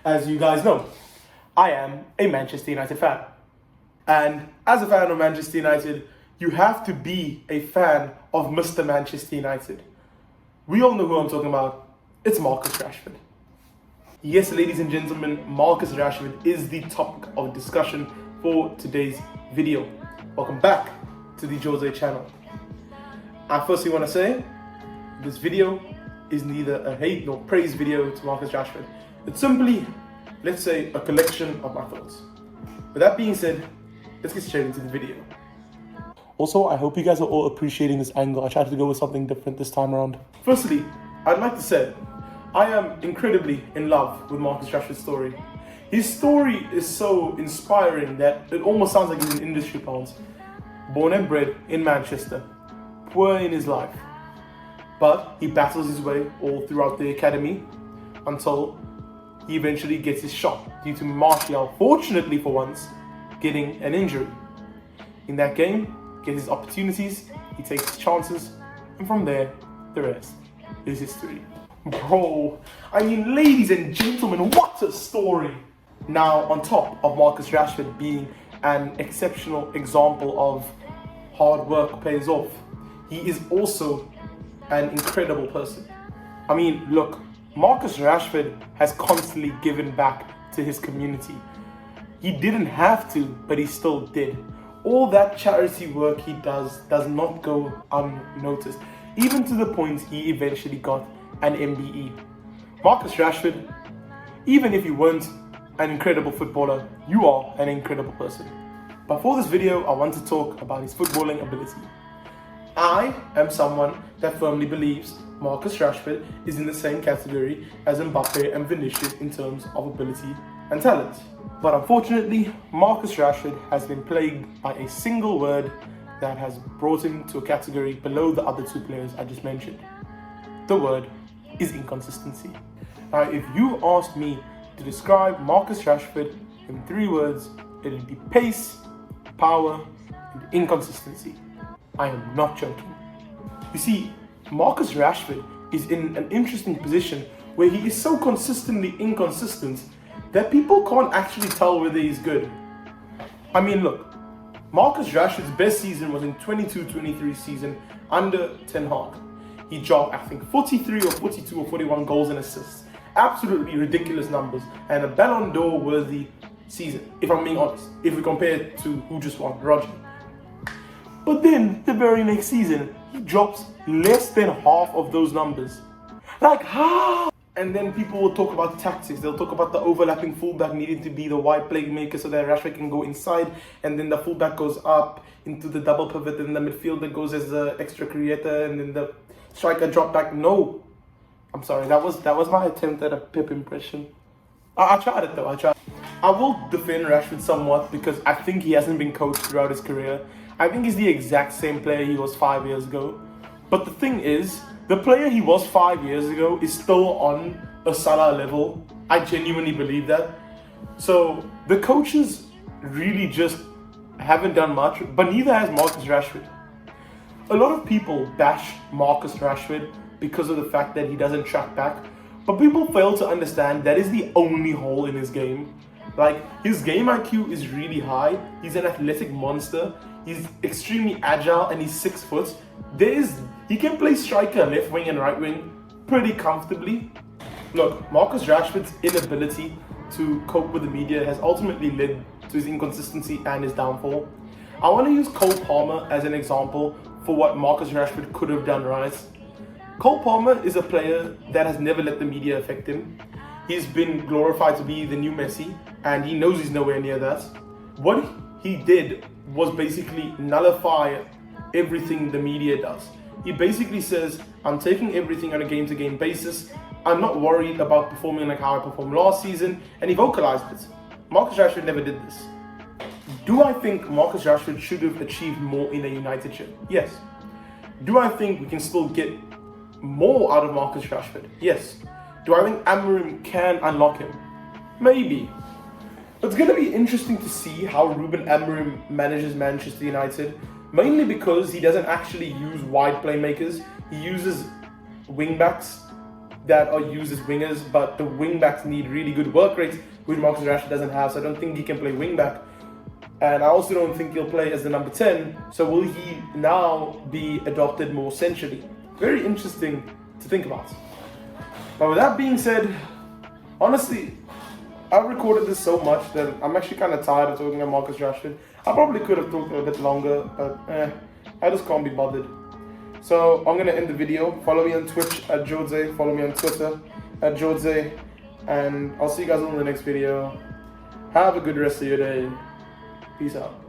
As you guys know, I am a Manchester United fan. And as a fan of Manchester United, you have to be a fan of Mr. Manchester United. We all know who I'm talking about. It's Marcus Rashford. Yes, ladies and gentlemen, Marcus Rashford is the topic of discussion for today's video. Welcome back to the Jose channel. I firstly want to say, this video is neither a hate nor praise video to Marcus Rashford. It's simply, let's say, a collection of my thoughts. With that being said, let's get straight into the video. Also, I hope you guys are all appreciating this angle. I tried to go with something different this time around. Firstly, I'd like to say, I am incredibly in love with Marcus Rashford's story. His story is so inspiring that it almost sounds like he's in industry pounds. Born and bred in Manchester, poor in his life. But he battles his way all throughout the academy until he eventually gets his shot due to Martial, fortunately for once, getting an injury. In that game, gets his opportunities, he takes his chances, and from there, the rest is history. Bro, I mean, ladies and gentlemen, what a story! Now, on top of Marcus Rashford being an exceptional example of hard work pays off, he is also an incredible person. I mean, look, Marcus Rashford has constantly given back to his community. He didn't have to, but he still did. All that charity work he does not go unnoticed, even to the point he eventually got an MBE. Marcus Rashford, even if you weren't an incredible footballer, you are an incredible person. But for this video, I want to talk about his footballing ability. I am someone that firmly believes Marcus Rashford is in the same category as Mbappe and Vinicius in terms of ability and talent. But unfortunately, Marcus Rashford has been plagued by a single word that has brought him to a category below the other two players I just mentioned. The word is inconsistency. Now, if you asked me to describe Marcus Rashford in 3 words, it would be pace, power, and inconsistency. I am not joking. You see, Marcus Rashford is in an interesting position where he is so consistently inconsistent that people can't actually tell whether he's good. I mean, look, Marcus Rashford's best season was in 22-23 season under Ten Hag. He jogged, I think, 43 or 42 or 41 goals and assists. Absolutely ridiculous numbers and a Ballon d'Or worthy season, if I'm being honest, if we compare it to who just won, Roger. But then, the very next season, he drops less than half of those numbers. Like, how? And then people will talk about tactics. They'll talk about the overlapping fullback needing to be the wide playmaker so that Rashford can go inside, and then the fullback goes up into the double pivot, and the midfielder goes as the extra creator, and then the striker drop back. No. I'm sorry, that was my attempt at a Pep impression. I tried it though, I tried. I will defend Rashford somewhat because I think he hasn't been coached throughout his career. I think he's the exact same player he was 5 years ago. But the thing is, the player he was 5 years ago is still on a Salah level. I genuinely believe that. So the coaches really just haven't done much, but neither has Marcus Rashford. A lot of people bash Marcus Rashford because of the fact that he doesn't track back, but people fail to understand that is the only hole in his game. Like, his game IQ is really high. He's an athletic monster. He's extremely agile and he's 6 foot. He can play striker, left wing and right wing pretty comfortably. Look, Marcus Rashford's inability to cope with the media has ultimately led to his inconsistency and his downfall. I want to use Cole Palmer as an example for what Marcus Rashford could have done right. Cole Palmer is a player that has never let the media affect him. He's been glorified to be the new Messi, and he knows he's nowhere near that. What he did was basically nullify everything the media does. He basically says, I'm taking everything on a game-to-game basis. I'm not worried about performing like how I performed last season, and he vocalized it. Marcus Rashford never did this. Do I think Marcus Rashford should have achieved more in a United shirt? Yes. Do I think we can still get more out of Marcus Rashford? Yes. Do I think Amorim can unlock him? Maybe. It's going to be interesting to see how Ruben Amorim manages Manchester United, mainly because he doesn't actually use wide playmakers. He uses wingbacks that are used as wingers, but the wing backs need really good work rates, which Marcus Rashford doesn't have. So I don't think he can play wing back. And I also don't think he'll play as the number 10. So will he now be adopted more centrally? Very interesting to think about. But with that being said, honestly, I've recorded this so much that I'm actually kind of tired of talking about Marcus Rashford. I probably could have talked a bit longer, but I just can't be bothered. So I'm going to end the video. Follow me on Twitch at Jose. Follow me on Twitter at Jose. And I'll see you guys all in the next video. Have a good rest of your day. Peace out.